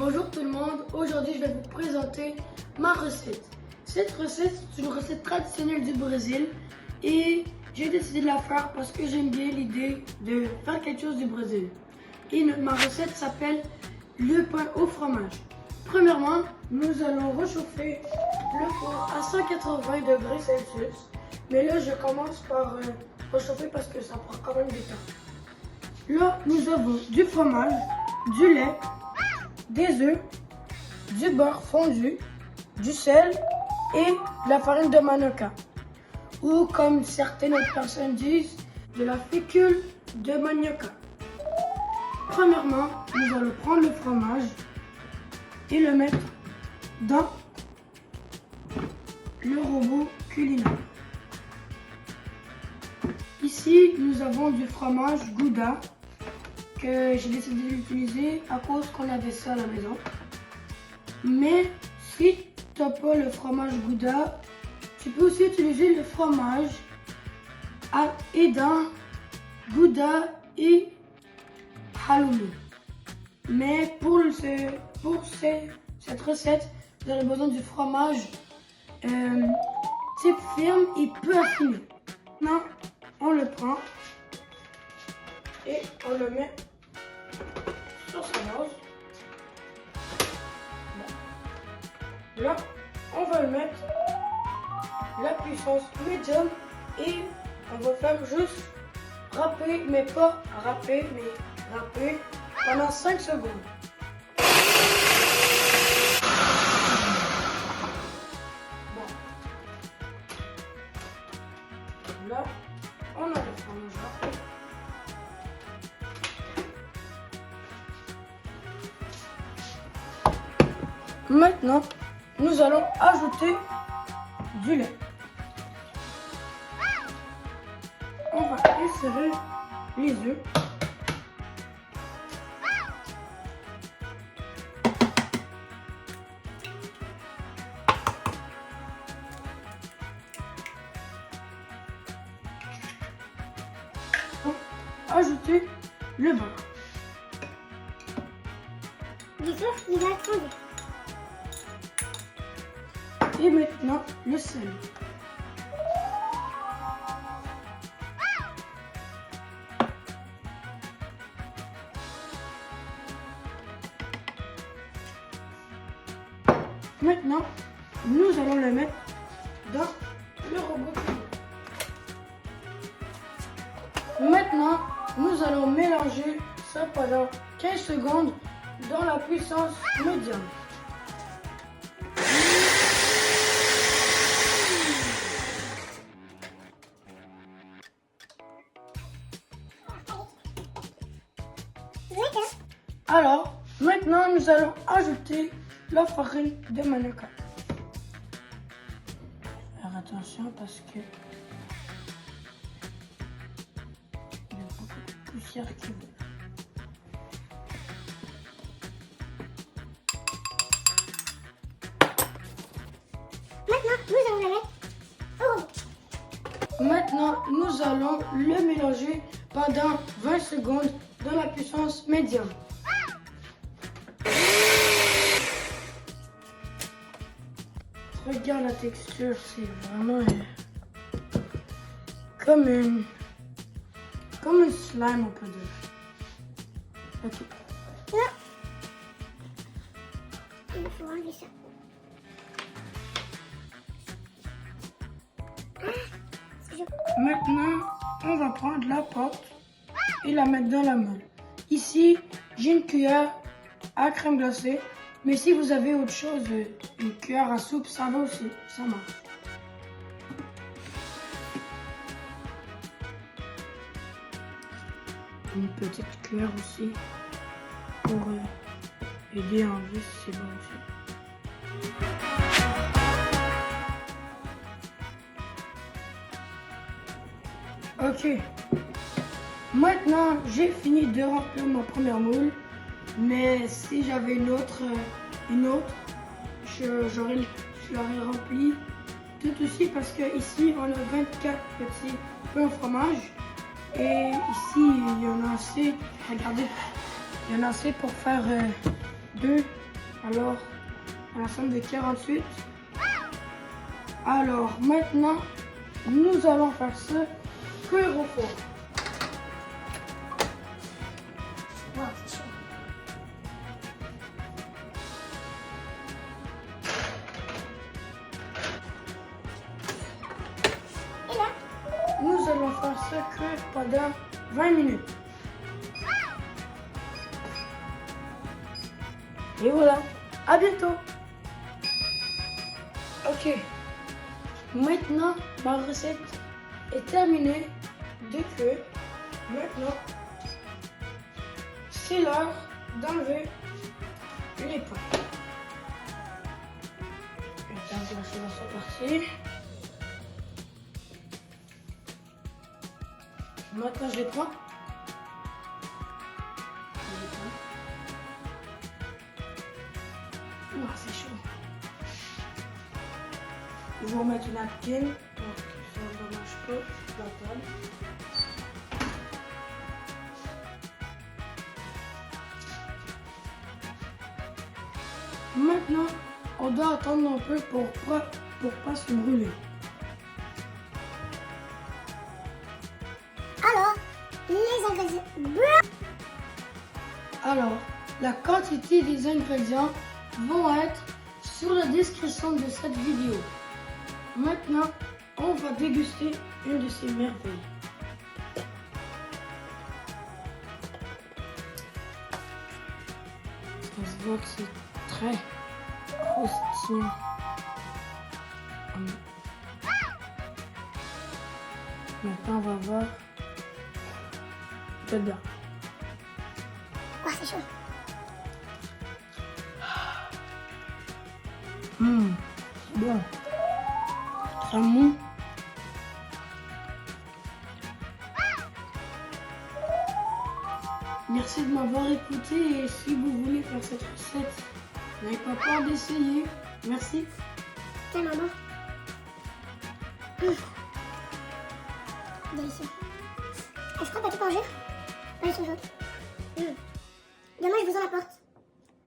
Bonjour tout le monde, aujourd'hui je vais vous présenter ma recette. Cette recette, c'est une recette traditionnelle du Brésil et j'ai décidé de la faire parce que j'aime bien l'idée de faire quelque chose du Brésil. Et ma recette s'appelle le pain au fromage. Premièrement, nous allons réchauffer le four à 180 degrés Celsius. Mais là, je commence par réchauffer parce que ça prend quand même du temps. Là, nous avons du fromage, du lait, des œufs, du beurre fondu, du sel et de la farine de manioca. Ou comme certaines autres personnes disent, de la fécule de manioca. Premièrement, nous allons prendre le fromage et le mettre dans le robot culinaire. Ici, nous avons du fromage Gouda que j'ai décidé d'utiliser à cause qu'on avait ça à la maison. Mais si tu n'as pas le fromage Gouda, tu peux aussi utiliser le fromage Edam, Gouda et halloumi. Mais pour cette recette, vous avez besoin du fromage type ferme et peu affiné. Maintenant, on le prend et on le met sur sa base. Là, on va le mettre la puissance médium et on va faire juste râper, mais pas râper, mais râper pendant 5 secondes. Bon. Là, on a le fromage râpé. Maintenant, nous allons ajouter du lait. On va insérer les œufs. Ajouter le beurre. Du beurre, il va attendre. Et maintenant, le sel. Maintenant, nous allons le mettre dans le robot. Maintenant, nous allons mélanger ça pendant 15 secondes dans la puissance médium. Alors, maintenant, nous allons ajouter la farine de manioca. Faire attention parce que il y a beaucoup de poussière qui vole. Maintenant, nous allons le mettre au robot. Maintenant, nous allons le mélanger pendant 20 secondes dans la puissance médium. Regarde la texture, c'est vraiment comme une slime, on peut dire. Ok. Là, il faut enlever ça. Maintenant, on va prendre la pâte et la mettre dans la moule. Ici, j'ai une cuillère à crème glacée. Mais si vous avez autre chose, une cuillère à soupe, ça va aussi, ça marche. Une petite cuillère aussi pour aider à enlever si c'est bon aussi. Ok. Maintenant, j'ai fini de remplir ma première moule. Mais si j'avais une autre, je l'aurais rempli tout aussi parce que ici on a 24 petits pains au fromage et ici il y en a assez. Regardez, il y en a assez pour faire 2, Alors, à la somme de 48. Alors, maintenant, nous allons faire ça cuire au four. Wow, c'est chaud. Et là, Nous allons faire ça cuire pendant 20 minutes. Et voilà, à bientôt. Ok, maintenant ma recette est terminée de cuire. Maintenant, c'est l'heure d'enlever les pains. Je vais placer dans cette partie. Maintenant, je les prends. Oh, c'est chaud. Je vais remettre une napkin pour que ça ne mange pas la table. Maintenant, on doit attendre un peu pour pas se brûler. alors, les ingrédients. Alors, la quantité des ingrédients vont être sur la description de cette vidéo. Maintenant, on va déguster une de ces merveilles. Ça se voit que c'est très croustillant. Maintenant, on va voir dedans. Wow, c'est chaud. C'est bon. Très mou. Merci de m'avoir écouté et si vous voulez faire cette recette, n'ayez pas peur d'essayer. Merci. Tiens, maman. Délicieux. Est-ce qu'on peut tout manger? Pas les choses. Demain, je vous en apporte.